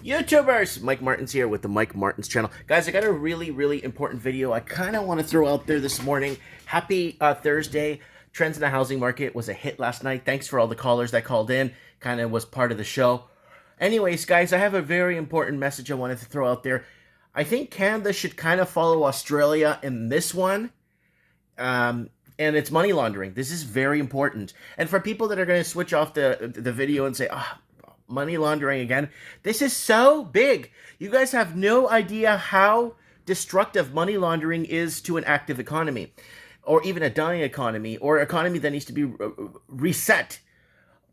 YouTubers! Mike Martins here with the Mike Martins channel. Guys, I got a really important video I kind of want to throw out there this morning. Happy Thursday. Trends in the housing market was a hit last night. Thanks for all the callers that called in. Kind of was part of the show. Anyways, guys, I have a very important message I wanted to throw out there. I think Canada should kind of follow Australia in this one. And it's money laundering. This is very important. And for people that are going to switch off the video and say, money laundering again. This is so big. You guys have no idea how destructive money laundering is to an active economy, or even a dying economy, or an economy that needs to be reset.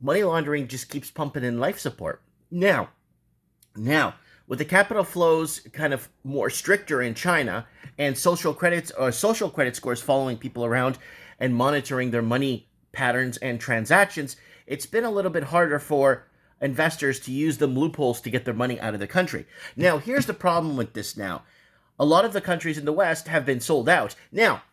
Money laundering just keeps pumping in life support. Now, with the capital flows kind of more stricter in China and social credit scores following people around and monitoring their money patterns and transactions, it's been a little bit harder for investors to use the loopholes to get their money out of the country. Now, here's the problem with this now. A lot of the countries in the West have been sold out. Now,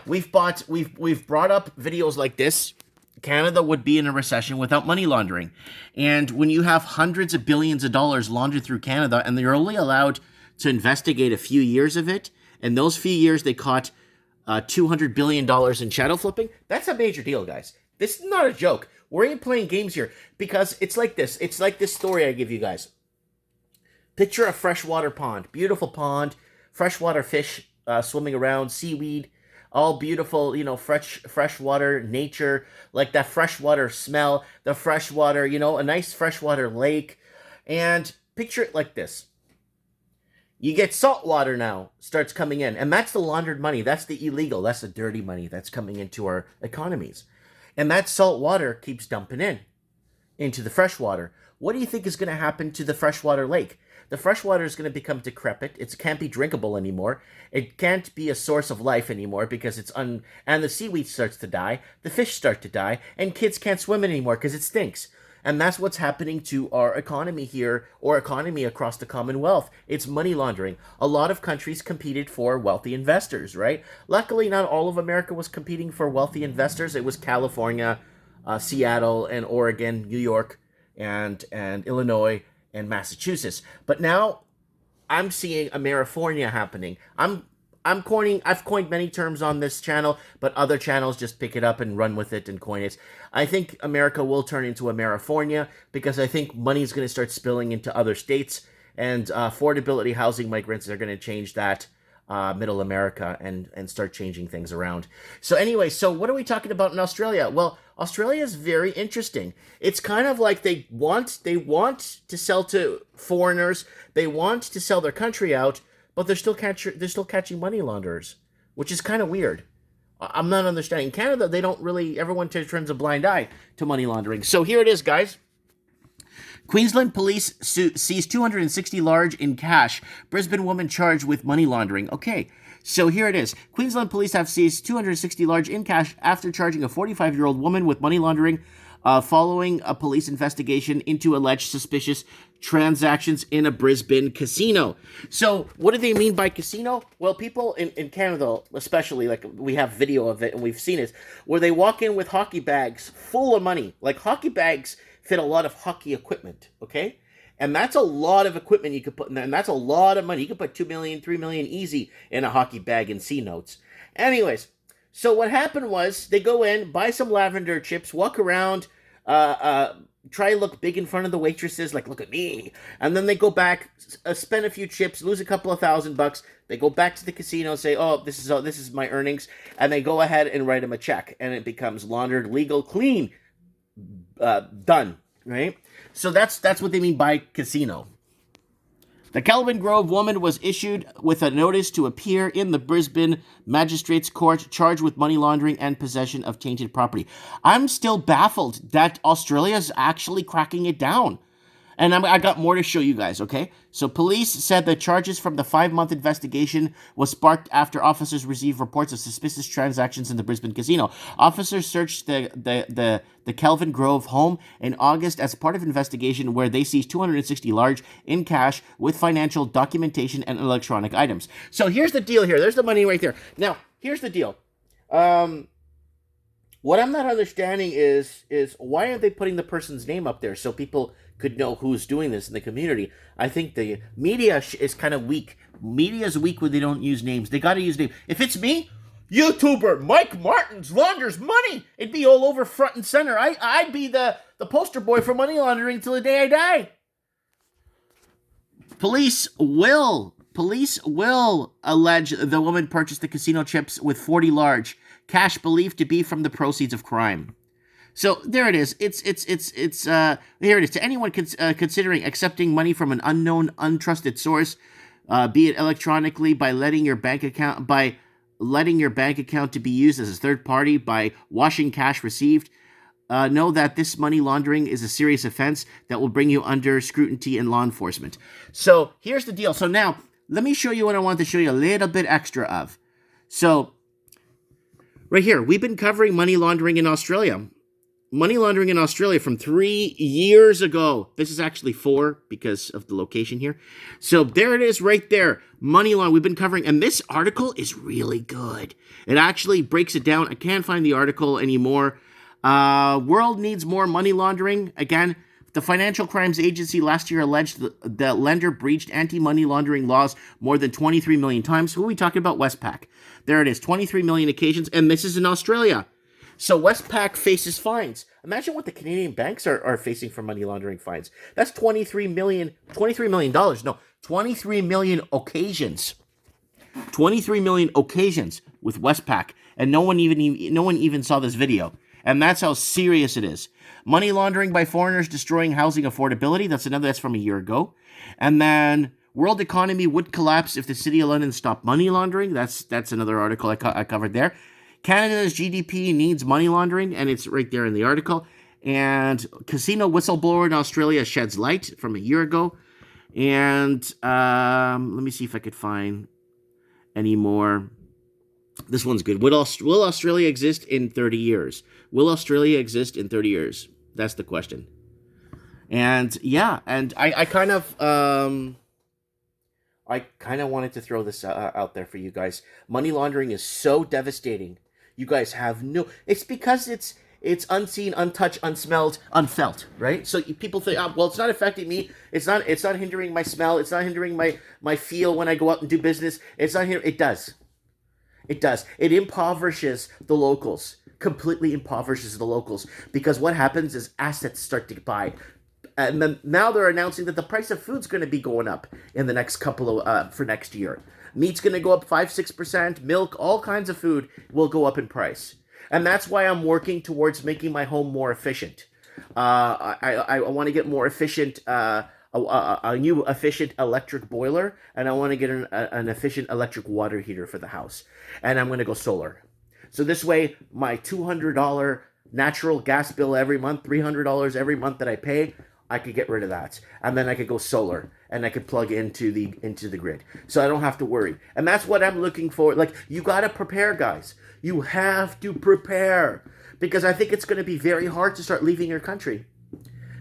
we've brought up videos like this. Canada would be in a recession without money laundering. And when you have hundreds of billions of dollars laundered through Canada and they're only allowed to investigate a few years of it, and those few years they caught $200 billion in shadow flipping, that's a major deal, guys. This is not a joke. We ain't playing games here, because it's like this. It's like this story I give you guys. Picture a freshwater pond. Beautiful pond. Freshwater fish swimming around. Seaweed. All beautiful, freshwater nature. Like that freshwater smell. The freshwater, a nice freshwater lake. And picture it like this. You get salt water now starts coming in. And that's the laundered money. That's the illegal. That's the dirty money that's coming into our economies. And that salt water keeps dumping into the freshwater. What do you think is going to happen to the freshwater lake? The freshwater is going to become decrepit. It can't be drinkable anymore. It can't be a source of life anymore because and the seaweed starts to die. The fish start to die, and kids can't swim anymore because it stinks. And that's what's happening to our economy here, or economy across the Commonwealth. It's money laundering. A lot of countries competed for wealthy investors, right? Luckily, not all of America was competing for wealthy investors. It was California, Seattle, and Oregon, New York, and Illinois, and Massachusetts. But now I'm seeing Amerifornia happening. I've coined many terms on this channel, but other channels just pick it up and run with it and coin it. I think America will turn into Amerifornia because I think money is going to start spilling into other states, and affordability housing migrants are going to change that middle America and start changing things around. So anyway, what are we talking about in Australia? Well, Australia is very interesting. It's kind of like they want to sell to foreigners. They want to sell their country out, but they're still catching money launderers, which is kind of weird. I'm not understanding. In Canada, they don't really, everyone turns a blind eye to money laundering. So here it is, guys. Queensland police seized 260 large in cash. Brisbane woman charged with money laundering. Okay, so here it is. Queensland police have seized 260 large in cash after charging a 45-year-old woman with money laundering following a police investigation into alleged suspicious transactions in a Brisbane casino. So what do they mean by casino? Well, people in Canada, especially, like we have video of it and we've seen it, where they walk in with hockey bags full of money. Like hockey bags fit a lot of hockey equipment, okay? And that's a lot of equipment you could put in there, and that's a lot of money. You could put $2 million, $3 million easy in a hockey bag in C notes. Anyways, so what happened was they go in, buy some lavender chips, walk around, try to look big in front of the waitresses, like, look at me. And then they go back, spend a few chips, lose a couple of $1,000. They go back to the casino, say, oh, this is my earnings. And they go ahead and write them a check. And it becomes laundered, legal, clean, done, right? So that's what they mean by casino. The Kelvin Grove woman was issued with a notice to appear in the Brisbane Magistrates Court charged with money laundering and possession of tainted property. I'm still baffled that Australia is actually cracking it down. And I got more to show you guys, okay? So police said the charges from the 5-month investigation was sparked after officers received reports of suspicious transactions in the Brisbane casino. Officers searched the Kelvin Grove home in August as part of an investigation where they seized 260 large in cash with financial documentation and electronic items. So here's the deal here. There's the money right there. Now, here's the deal. What I'm not understanding is why are they putting the person's name up there so people could know who's doing this in the community. I think the media is kind of weak. Media is weak when they don't use names. They got to use names. If it's me, YouTuber Mike Martins launders money, it'd be all over front and center. I'd be the poster boy for money laundering till the day I die. Police will allege the woman purchased the casino chips with 40 large, cash believed to be from the proceeds of crime. So there it is. It's here it is. To anyone considering accepting money from an unknown, untrusted source, be it electronically by letting your bank account to be used as a third party, by washing cash received, know that this money laundering is a serious offense that will bring you under scrutiny in law enforcement. So here's the deal. So now let me show you what I want to show you a little bit extra of. So right here, we've been covering money laundering in Australia. Money laundering in Australia from 3 years ago. This is actually 4 because of the location here. So there it is right there. Money laundering. We've been covering, and this article is really good. It actually breaks it down. I can't find the article anymore. World needs more money laundering. Again, the Financial Crimes Agency last year alleged the lender breached anti-money laundering laws more than 23 million times. Who are we talking about? Westpac. There it is, 23 million occasions, and this is in Australia. So Westpac faces fines. Imagine what the Canadian banks are facing for money laundering fines. That's $23 million. No, 23 million occasions. 23 million occasions with Westpac, and no one even saw this video. And that's how serious it is. Money laundering by foreigners destroying housing affordability. That's from a year ago. And then world economy would collapse if the city of London stopped money laundering. That's another article I covered there. Canada's GDP needs money laundering, and it's right there in the article. And casino whistleblower in Australia sheds light from a year ago. And let me see if I could find any more. This one's good. Will Australia exist in 30 years? Will Australia exist in 30 years? That's the question. And yeah, and I kind of wanted to throw this out there for you guys. Money laundering is so devastating. You guys have no. It's because it's unseen, untouched, unsmelled, unfelt, right? So people think, well, it's not affecting me. It's not hindering my smell. It's not hindering my feel when I go out and do business. It's not here. It does. It does. It impoverishes the locals. Completely impoverishes the locals, because what happens is assets start to buy. And then now they're announcing that the price of food's going to be going up in the next couple of for next year. Meat's going to go up 5-6%. Milk, all kinds of food will go up in price, and that's why I'm working towards making my home more efficient. I want to get more efficient. A new efficient electric boiler, and I want to get an efficient electric water heater for the house, and I'm going to go solar. So this way, my $200 natural gas bill every month, $300 every month that I pay, I could get rid of that, and then I could go solar, and I could plug into the grid, so I don't have to worry. And that's what I'm looking for. Like, you gotta prepare, guys. You have to prepare, because I think it's going to be very hard to start leaving your country.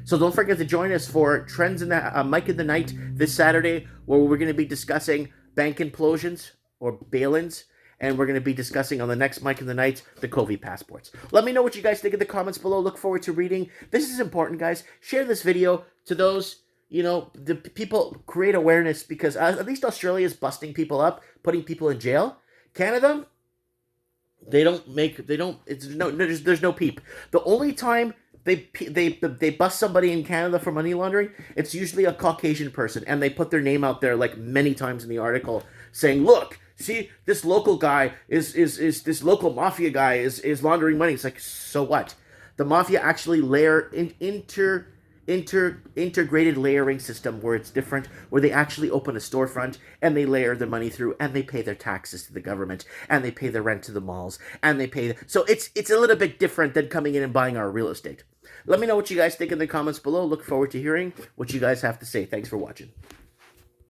So don't forget to join us for Trends in the Mike in the Night this Saturday, where we're going to be discussing bank implosions or bail-ins, and we're going to be discussing on the next Mike in the Night the COVID passports. Let me know what you guys think in the comments below. Look forward to reading. This is important, guys. Share this video to those, the people. Create awareness, because at least Australia is busting people up, putting people in jail. Canada, there's no peep. The only time they bust somebody in Canada for money laundering, it's usually a Caucasian person, and they put their name out there like many times in the article, saying, look, see, this local guy is this local mafia guy is laundering money. It's like, so what? The mafia actually integrated layering system where it's different, where they actually open a storefront and they layer their money through, and they pay their taxes to the government, and they pay the rent to the malls, and they pay. So it's a little bit different than coming in and buying our real estate. Let me know what you guys think in the comments below. Look forward to hearing what you guys have to say. Thanks for watching.